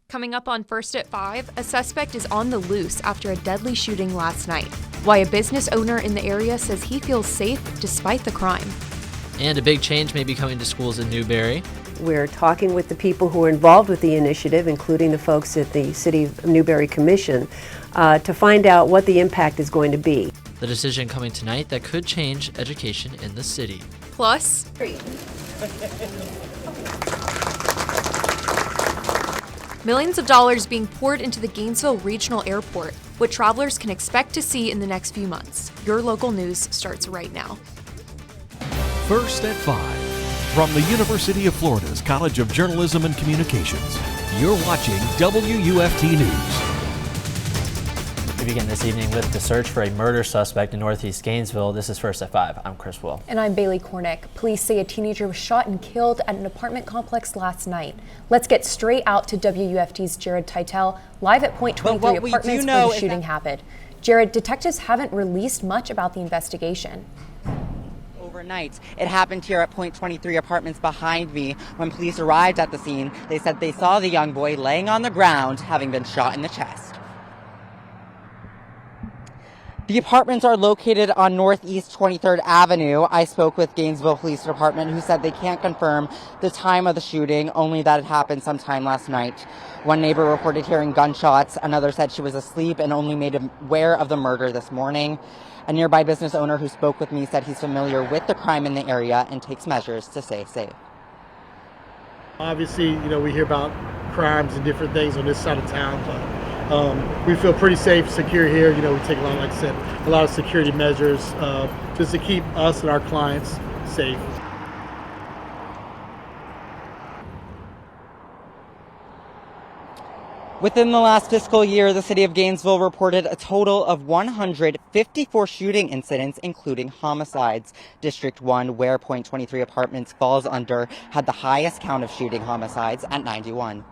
Coming up on First at 5, a suspect is on the loose after a deadly shooting last night. Why a business owner in the area says he feels safe despite the crime. And a big change may be coming to schools in Newberry. We're talking with the people who are involved with the initiative, including the folks at the City of Newberry Commission, to find out what the impact is going to be. The decision coming tonight that could change education in the city. Plus, millions of dollars being poured into the Gainesville Regional Airport, what travelers can expect to see in the next few months. Your local news starts right now. First at 5. From the University of Florida's College of Journalism and Communications, you're watching WUFT News. We begin this evening with the search for a murder suspect in Northeast Gainesville. This is First at 5. I'm Chris Will. And I'm Bailey Korinek. Police say a teenager was shot and killed at an apartment complex last night. Let's get straight out to WUFT's Jared Teitel, live at Point 23 Apartments where the shooting happened. Jared, detectives haven't released much about the investigation. Overnight. It happened here at Point 23 Apartments behind me. When police arrived at the scene, they said they saw the young boy laying on the ground, having been shot in the chest. The apartments are located on Northeast 23rd Avenue. I spoke with Gainesville Police Department, who said they can't confirm the time of the shooting, only that it happened sometime last night. One neighbor reported hearing gunshots. Another said she was asleep and only made aware of the murder this morning. A nearby business owner who spoke with me said he's familiar with the crime in the area and takes measures to stay safe. Obviously, we hear about crimes and different things on this side of town, but we feel pretty safe, secure here. We take a lot of security measures just to keep us and our clients safe. Within the last fiscal year, the city of Gainesville reported a total of 154 shooting incidents, including homicides. District 1, where Point 23 Apartments falls under, had the highest count of shooting homicides at 91.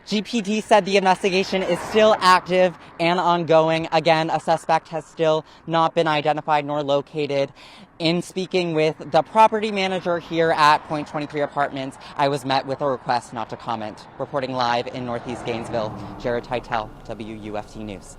GPD said the investigation is still active and ongoing. Again, a suspect has still not been identified nor located. In speaking with the property manager here at Point 23 Apartments, I was met with a request not to comment. Reporting live in Northeast Gainesville, Jared Teitel, WUFT News.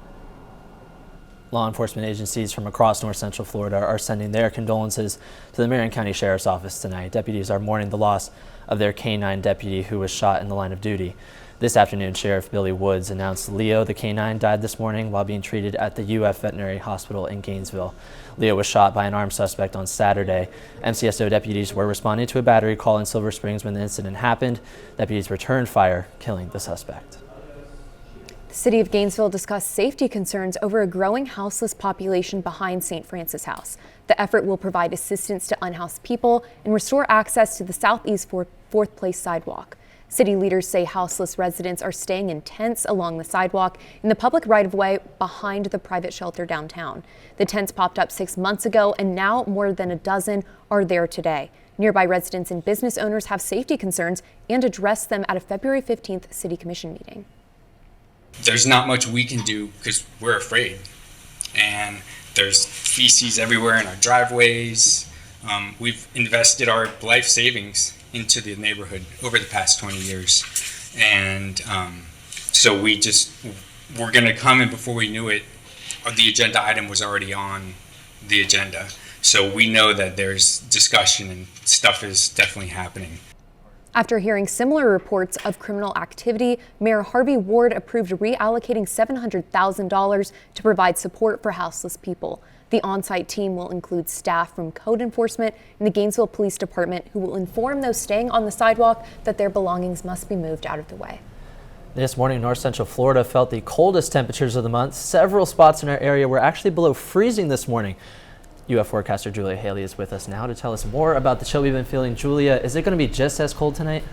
Law enforcement agencies from across north central Florida are sending their condolences to the Marion County Sheriff's Office tonight. Deputies are mourning the loss of their K-9 deputy who was shot in the line of duty. This afternoon, Sheriff Billy Woods announced Leo, the K-9, died this morning while being treated at the UF Veterinary Hospital in Gainesville. Leo was shot by an armed suspect on Saturday. MCSO deputies were responding to a battery call in Silver Springs when the incident happened. Deputies returned fire, killing the suspect. The city of Gainesville discussed safety concerns over a growing houseless population behind St. Francis House. The effort will provide assistance to unhoused people and restore access to the southeast Fourth Place sidewalk. City leaders say houseless residents are staying in tents along the sidewalk in the public right-of-way behind the private shelter downtown. The tents popped up 6 months ago, and now more than a dozen are there today. Nearby residents and business owners have safety concerns and addressed them at a February 15th City Commission meeting. There's not much we can do because we're afraid, and there's feces everywhere in our driveways. We've invested our life savings into the neighborhood over the past 20 years, and so we're going to come, and before we knew it, the agenda item was already on the agenda. So we know that there's discussion and stuff is definitely happening. After hearing similar reports of criminal activity, Mayor Harvey Ward approved reallocating $700,000 to provide support for houseless people. The on-site team will include staff from code enforcement and the Gainesville Police Department who will inform those staying on the sidewalk that their belongings must be moved out of the way. This morning, north central Florida felt the coldest temperatures of the month. Several spots in our area were actually below freezing this morning. UF forecaster Julia Haley is with us now to tell us more about the chill we've been feeling. Julia, is it going to be just as cold tonight?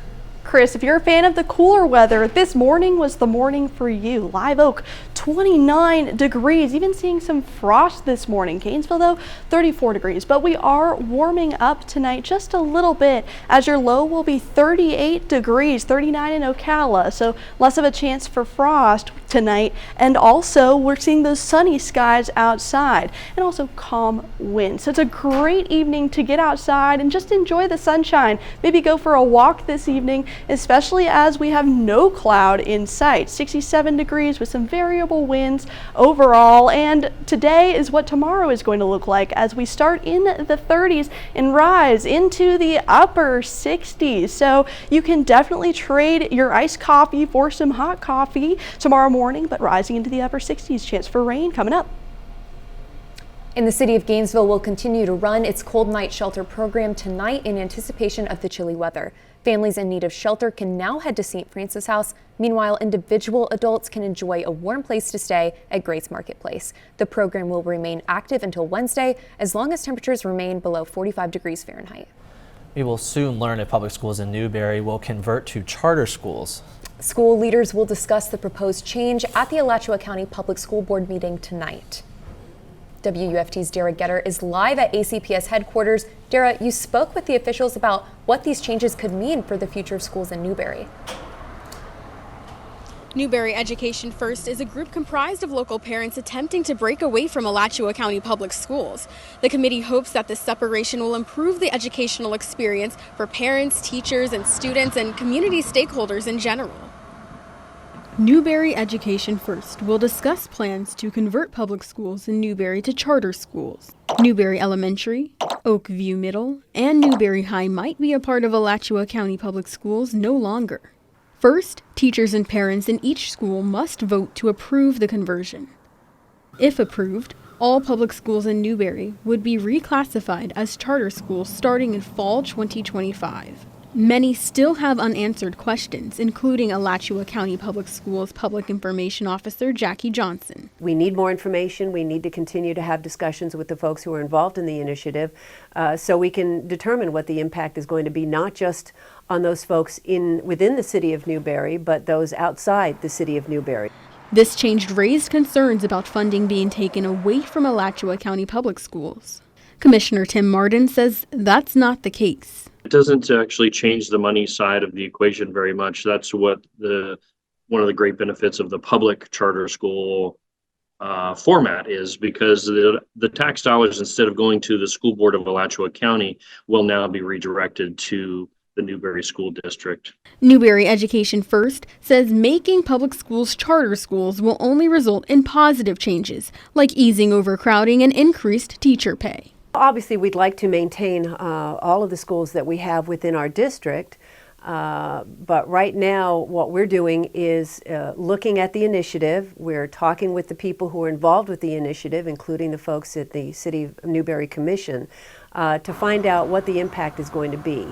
Chris, if you're a fan of the cooler weather, this morning was the morning for you. Live Oak, 29 degrees, even seeing some frost this morning. Gainesville, though, 34 degrees. But we are warming up tonight just a little bit, as your low will be 38 degrees, 39 in Ocala. So less of a chance for frost tonight. And also, we're seeing those sunny skies outside and also calm winds. So it's a great evening to get outside and just enjoy the sunshine. Maybe go for a walk this evening, especially as we have no cloud in sight. 67 degrees with some variable winds overall, and today is what tomorrow is going to look like as we start in the 30s and rise into the upper 60s. So you can definitely trade your iced coffee for some hot coffee tomorrow morning, but rising into the upper 60s. Chance for rain coming up. And the city of Gainesville will continue to run its cold night shelter program tonight in anticipation of the chilly weather. Families in need of shelter can now head to St. Francis House. Meanwhile, individual adults can enjoy a warm place to stay at Grace Marketplace. The program will remain active until Wednesday, as long as temperatures remain below 45 degrees Fahrenheit. We will soon learn if public schools in Newberry will convert to charter schools. School leaders will discuss the proposed change at the Alachua County Public School Board meeting tonight. WUFT's Derrah is live at ACPS headquarters. Derrah, you spoke with the officials about what these changes could mean for the future of schools in Newberry. Newberry Education First is a group comprised of local parents attempting to break away from Alachua County Public Schools. The committee hopes that this separation will improve the educational experience for parents, teachers, and students, and community stakeholders in general. Newberry Education First will discuss plans to convert public schools in Newberry to charter schools. Newberry Elementary, Oakview Middle, and Newberry High might be a part of Alachua County Public Schools no longer. First, teachers and parents in each school must vote to approve the conversion. If approved, all public schools in Newberry would be reclassified as charter schools starting in fall 2025. Many still have unanswered questions, including Alachua County Public Schools Public Information Officer Jackie Johnson. We need more information. We need to continue to have discussions with the folks who are involved in the initiative so we can determine what the impact is going to be, not just on those folks within the city of Newberry, but those outside the city of Newberry. This change raised concerns about funding being taken away from Alachua County Public Schools. Commissioner Tim Martin says that's not the case. It doesn't actually change the money side of the equation very much. That's what one of the great benefits of the public charter school format is, because the tax dollars, instead of going to the school board of Alachua County, will now be redirected to the Newberry School District. Newberry Education First says making public schools charter schools will only result in positive changes, like easing overcrowding and increased teacher pay. Obviously, we'd like to maintain all of the schools that we have within our district, but right now what we're doing is looking at the initiative. We're talking with the people who are involved with the initiative, including the folks at the City of Newberry Commission, to find out what the impact is going to be.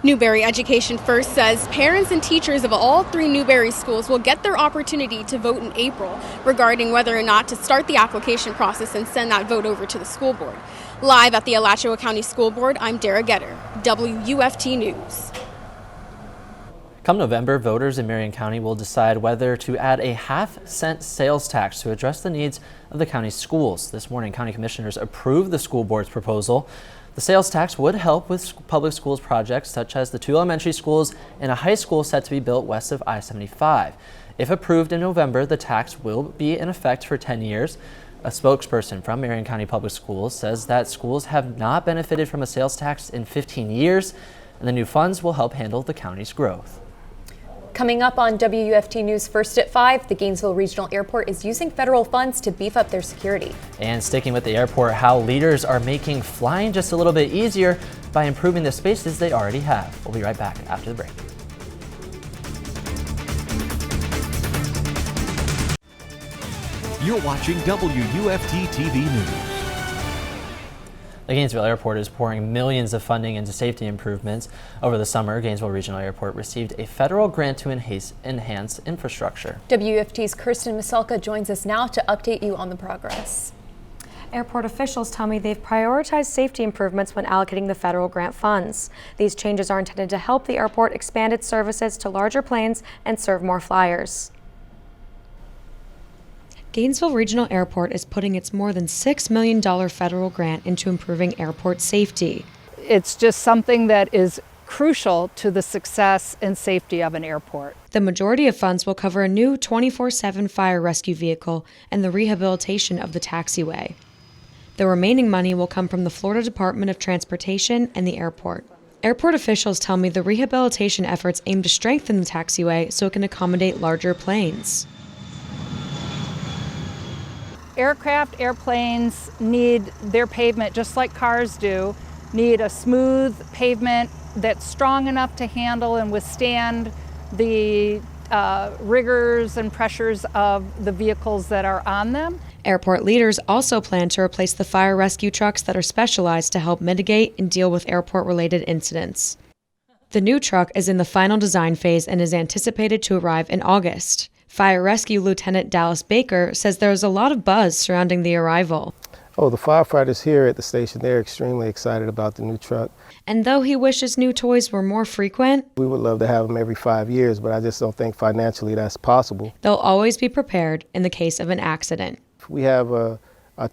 Newberry Education First says parents and teachers of all three Newberry schools will get their opportunity to vote in April regarding whether or not to start the application process and send that vote over to the school board. Live at the Alachua County School Board, I'm Derrah, WUFT News. Come November, voters in Marion County will decide whether to add a half-cent sales tax to address the needs of the county's schools. This morning, county commissioners approved the school board's proposal. The sales tax would help with public schools projects such as the 2 elementary schools and a high school set to be built west of I-75. If approved in November, the tax will be in effect for 10 years. A spokesperson from Marion County Public Schools says that schools have not benefited from a sales tax in 15 years, and the new funds will help handle the county's growth. Coming up on WUFT News First at 5, the Gainesville Regional Airport is using federal funds to beef up their security. And sticking with the airport, how leaders are making flying just a little bit easier by improving the spaces they already have. We'll be right back after the break. You're watching WUFT-TV News. The Gainesville Airport is pouring millions of funding into safety improvements. Over the summer, Gainesville Regional Airport received a federal grant to enhance infrastructure. WUFT's Kirsten Maselka joins us now to update you on the progress. Airport officials tell me they've prioritized safety improvements when allocating the federal grant funds. These changes are intended to help the airport expand its services to larger planes and serve more flyers. Gainesville Regional Airport is putting its more than $6 million federal grant into improving airport safety. It's just something that is crucial to the success and safety of an airport. The majority of funds will cover a new 24/7 fire rescue vehicle and the rehabilitation of the taxiway. The remaining money will come from the Florida Department of Transportation and the airport. Airport officials tell me the rehabilitation efforts aim to strengthen the taxiway so it can accommodate larger planes. Airplanes need their pavement just like cars do, need a smooth pavement that's strong enough to handle and withstand the rigors and pressures of the vehicles that are on them. Airport leaders also plan to replace the fire rescue trucks that are specialized to help mitigate and deal with airport-related incidents. The new truck is in the final design phase and is anticipated to arrive in August. Fire Rescue Lieutenant Dallas Baker says there is a lot of buzz surrounding the arrival. Oh, the firefighters here at the station, they're extremely excited about the new truck. And though he wishes new toys were more frequent, we would love to have them every 5 years, but I just don't think financially that's possible. They'll always be prepared in the case of an accident. We have a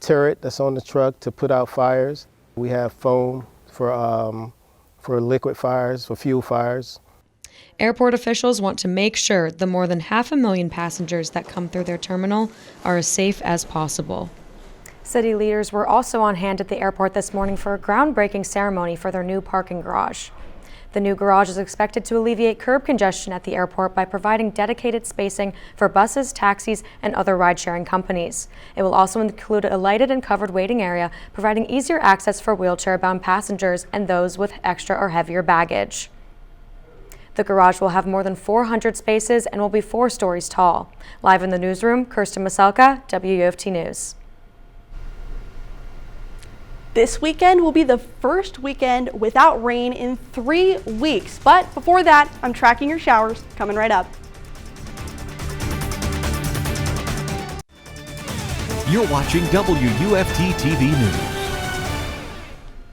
turret that's on the truck to put out fires. We have foam for liquid fires, for fuel fires. Airport officials want to make sure the more than 500,000 passengers that come through their terminal are as safe as possible. City leaders were also on hand at the airport this morning for a groundbreaking ceremony for their new parking garage. The new garage is expected to alleviate curb congestion at the airport by providing dedicated spacing for buses, taxis, and other ride-sharing companies. It will also include a lighted and covered waiting area, providing easier access for wheelchair-bound passengers and those with extra or heavier baggage. The garage will have more than 400 spaces and will be 4 stories tall. Live in the newsroom, Kirsten Maselka, WUFT News. This weekend will be the first weekend without rain in 3 weeks. But before that, I'm tracking your showers coming right up. You're watching WUFT-TV News.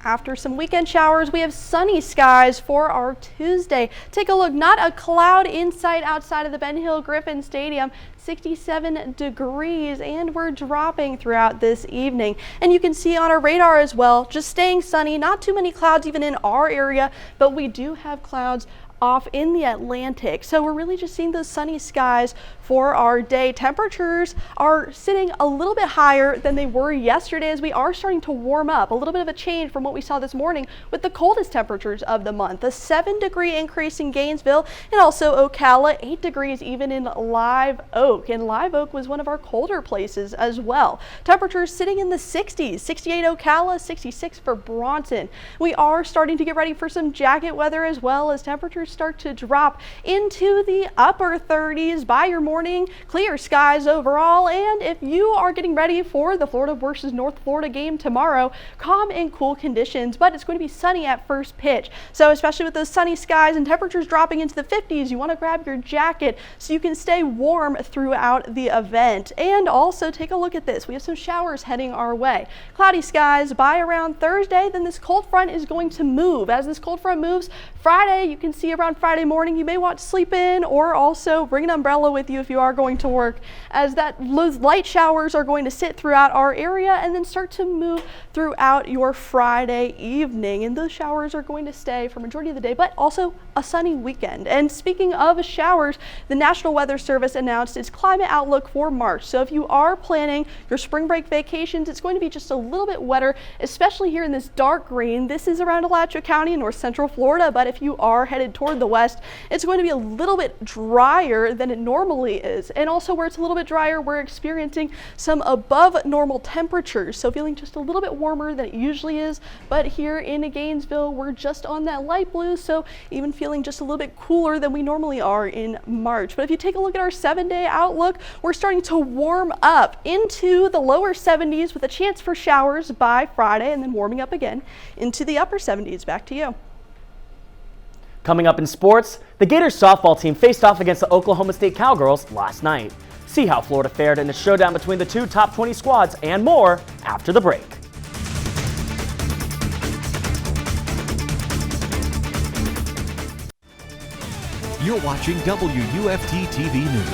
After some weekend showers, we have sunny skies for our Tuesday. Take a look, not a cloud in sight outside of the Ben Hill Griffin Stadium. 67 degrees, and we're dropping throughout this evening. And you can see on our radar as well, just staying sunny, not too many clouds even in our area, but we do have clouds off in the Atlantic. So we're really just seeing those sunny skies for our day. Temperatures are sitting a little bit higher than they were yesterday as we are starting to warm up. A little bit of a change from what we saw this morning with the coldest temperatures of the month. A 7-degree increase in Gainesville and also Ocala, 8 degrees even in Live Oak. And Live Oak was one of our colder places as well. Temperatures sitting in the 60s, 68 Ocala, 66 for Bronson. We are starting to get ready for some jacket weather as well as temperatures start to drop into the upper 30s by your morning. Clear skies overall, and if you are getting ready for the Florida versus North Florida game tomorrow, calm and cool conditions, but it's going to be sunny at first pitch. So especially with those sunny skies and temperatures dropping into the 50s, you want to grab your jacket so you can stay warm throughout the event. And also take a look at this. We have some showers heading our way. Cloudy skies by around Thursday, then this cold front is going to move. As this cold front moves, Friday, you can see around Friday morning, you may want to sleep in or also bring an umbrella with you if you are going to work, as those light showers are going to sit throughout our area and then start to move throughout your Friday evening. And those showers are going to stay for majority of the day, but also a sunny weekend. And speaking of showers, the National Weather Service announced its climate outlook for March. So if you are planning your spring break vacations, it's going to be just a little bit wetter, especially here in this dark green. This is around Alachua County in north central Florida, but if you are headed toward the west, it's going to be a little bit drier than it normally is. And also where it's a little bit drier, we're experiencing some above normal temperatures. So feeling just a little bit warmer than it usually is. But here in Gainesville, we're just on that light blue. So even feeling just a little bit cooler than we normally are in March. But if you take a look at our 7-day outlook, we're starting to warm up into the lower 70s with a chance for showers by Friday and then warming up again into the upper 70s. Back to you. Coming up in sports, the Gators softball team faced off against the Oklahoma State Cowgirls last night. See how Florida fared in the showdown between the two top 20 squads and more after the break. You're watching WUFT-TV News.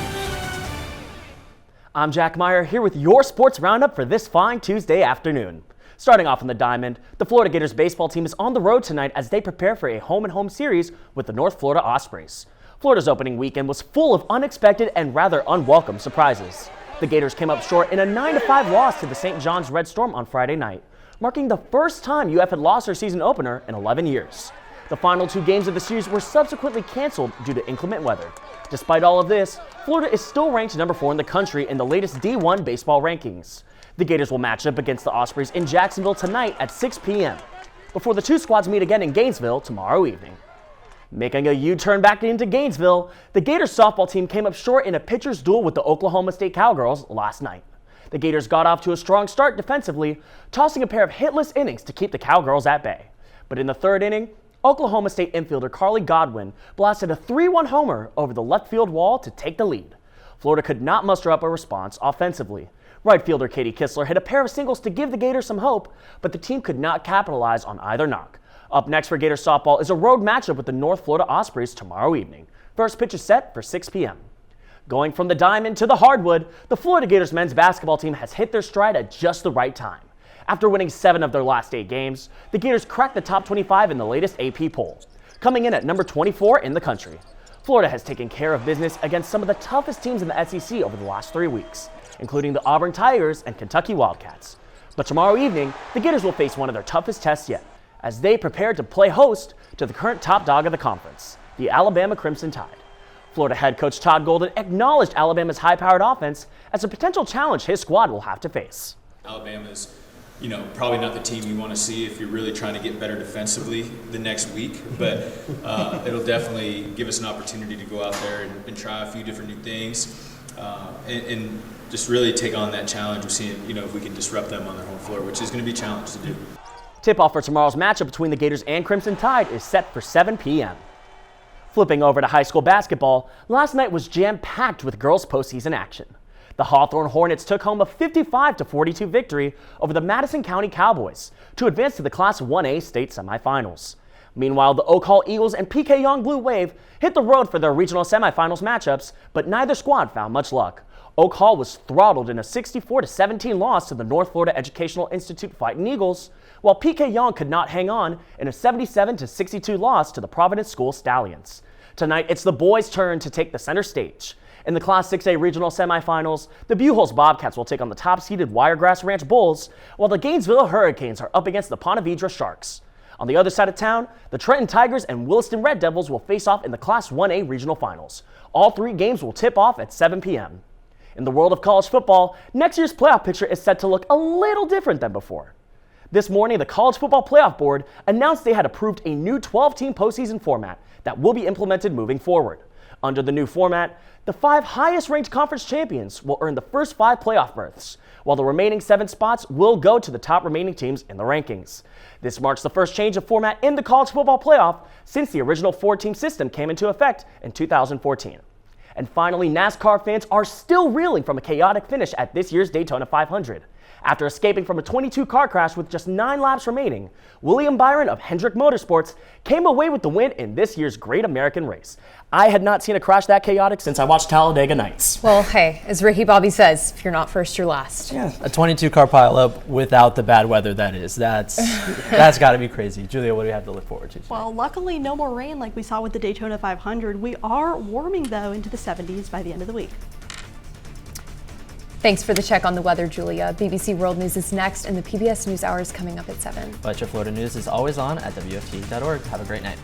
I'm Jack Meyer here with your sports roundup for this fine Tuesday afternoon. Starting off on the diamond, the Florida Gators baseball team is on the road tonight as they prepare for a home-and-home series with the North Florida Ospreys. Florida's opening weekend was full of unexpected and rather unwelcome surprises. The Gators came up short in a 9-5 loss to the St. John's Red Storm on Friday night, marking the first time UF had lost their season opener in 11 years. The final 2 games of the series were subsequently canceled due to inclement weather. Despite all of this, Florida is still ranked number 4 in the country in the latest D1 baseball rankings. The Gators will match up against the Ospreys in Jacksonville tonight at 6 p.m. before the two squads meet again in Gainesville tomorrow evening. Making a U-turn back into Gainesville, the Gators softball team came up short in a pitcher's duel with the Oklahoma State Cowgirls last night. The Gators got off to a strong start defensively, tossing a pair of hitless innings to keep the Cowgirls at bay. But in the 3rd inning, Oklahoma State infielder Carly Godwin blasted a 3-1 homer over the left field wall to take the lead. Florida could not muster up a response offensively. Right fielder Katie Kistler hit a pair of singles to give the Gators some hope, but the team could not capitalize on either knock. Up next for Gators softball is a road matchup with the North Florida Ospreys tomorrow evening. First pitch is set for 6 p.m. Going from the diamond to the hardwood, the Florida Gators men's basketball team has hit their stride at just the right time. After winning 7 of their last 8 games, the Gators cracked the top 25 in the latest AP poll, coming in at number 24 in the country. Florida has taken care of business against some of the toughest teams in the SEC over the last 3 weeks, including the Auburn Tigers and Kentucky Wildcats. But tomorrow evening, the Gators will face one of their toughest tests yet, as they prepare to play host to the current top dog of the conference, the Alabama Crimson Tide. Florida head coach Todd Golden acknowledged Alabama's high-powered offense as a potential challenge his squad will have to face. Alabama's probably not the team you want to see if you're really trying to get better defensively the next week, but it'll definitely give us an opportunity to go out there and try a few different new things and just really take on that challenge of seeing, if we can disrupt them on their home floor, which is going to be a challenge to do. Tip-off for tomorrow's matchup between the Gators and Crimson Tide is set for 7 p.m. Flipping over to high school basketball, last night was jam-packed with girls' postseason action. The Hawthorne Hornets took home a 55-42 victory over the Madison County Cowboys to advance to the Class 1A state semifinals. Meanwhile, the Oak Hall Eagles and PK Yonge Blue Wave hit the road for their regional semifinals matchups, but neither squad found much luck. Oak Hall was throttled in a 64-17 loss to the North Florida Educational Institute Fighting Eagles, while PK Yonge could not hang on in a 77-62 loss to the Providence School Stallions. Tonight, it's the boys' turn to take the center stage. In the Class 6A regional semifinals, the Buchholz Bobcats will take on the top-seeded Wiregrass Ranch Bulls, while the Gainesville Hurricanes are up against the Ponte Vedra Sharks. On the other side of town, the Trenton Tigers and Williston Red Devils will face off in the Class 1A regional finals. All 3 games will tip off at 7 p.m. In the world of college football, next year's playoff picture is set to look a little different than before. This morning, the College Football Playoff Board announced they had approved a new 12-team postseason format that will be implemented moving forward. Under the new format, the 5 highest-ranked conference champions will earn the first 5 playoff berths, while the remaining 7 spots will go to the top remaining teams in the rankings. This marks the first change of format in the college football playoff since the original 4-team system came into effect in 2014. And finally, NASCAR fans are still reeling from a chaotic finish at this year's Daytona 500. After escaping from a 22-car crash with just 9 laps remaining, William Byron of Hendrick Motorsports came away with the win in this year's Great American Race. I had not seen a crash that chaotic since I watched Talladega Nights. Well, hey, as Ricky Bobby says, if you're not first, you're last. Yeah, a 22-car pileup without the bad weather, that is. That's got to be crazy. Julia, what do we have to look forward to today? Well, luckily no more rain like we saw with the Daytona 500. We are warming, though, into the 70s by the end of the week. Thanks for the check on the weather, Julia. BBC World News is next, and the PBS NewsHour is coming up at 7. But your Florida news is always on at WFT.org. Have a great night.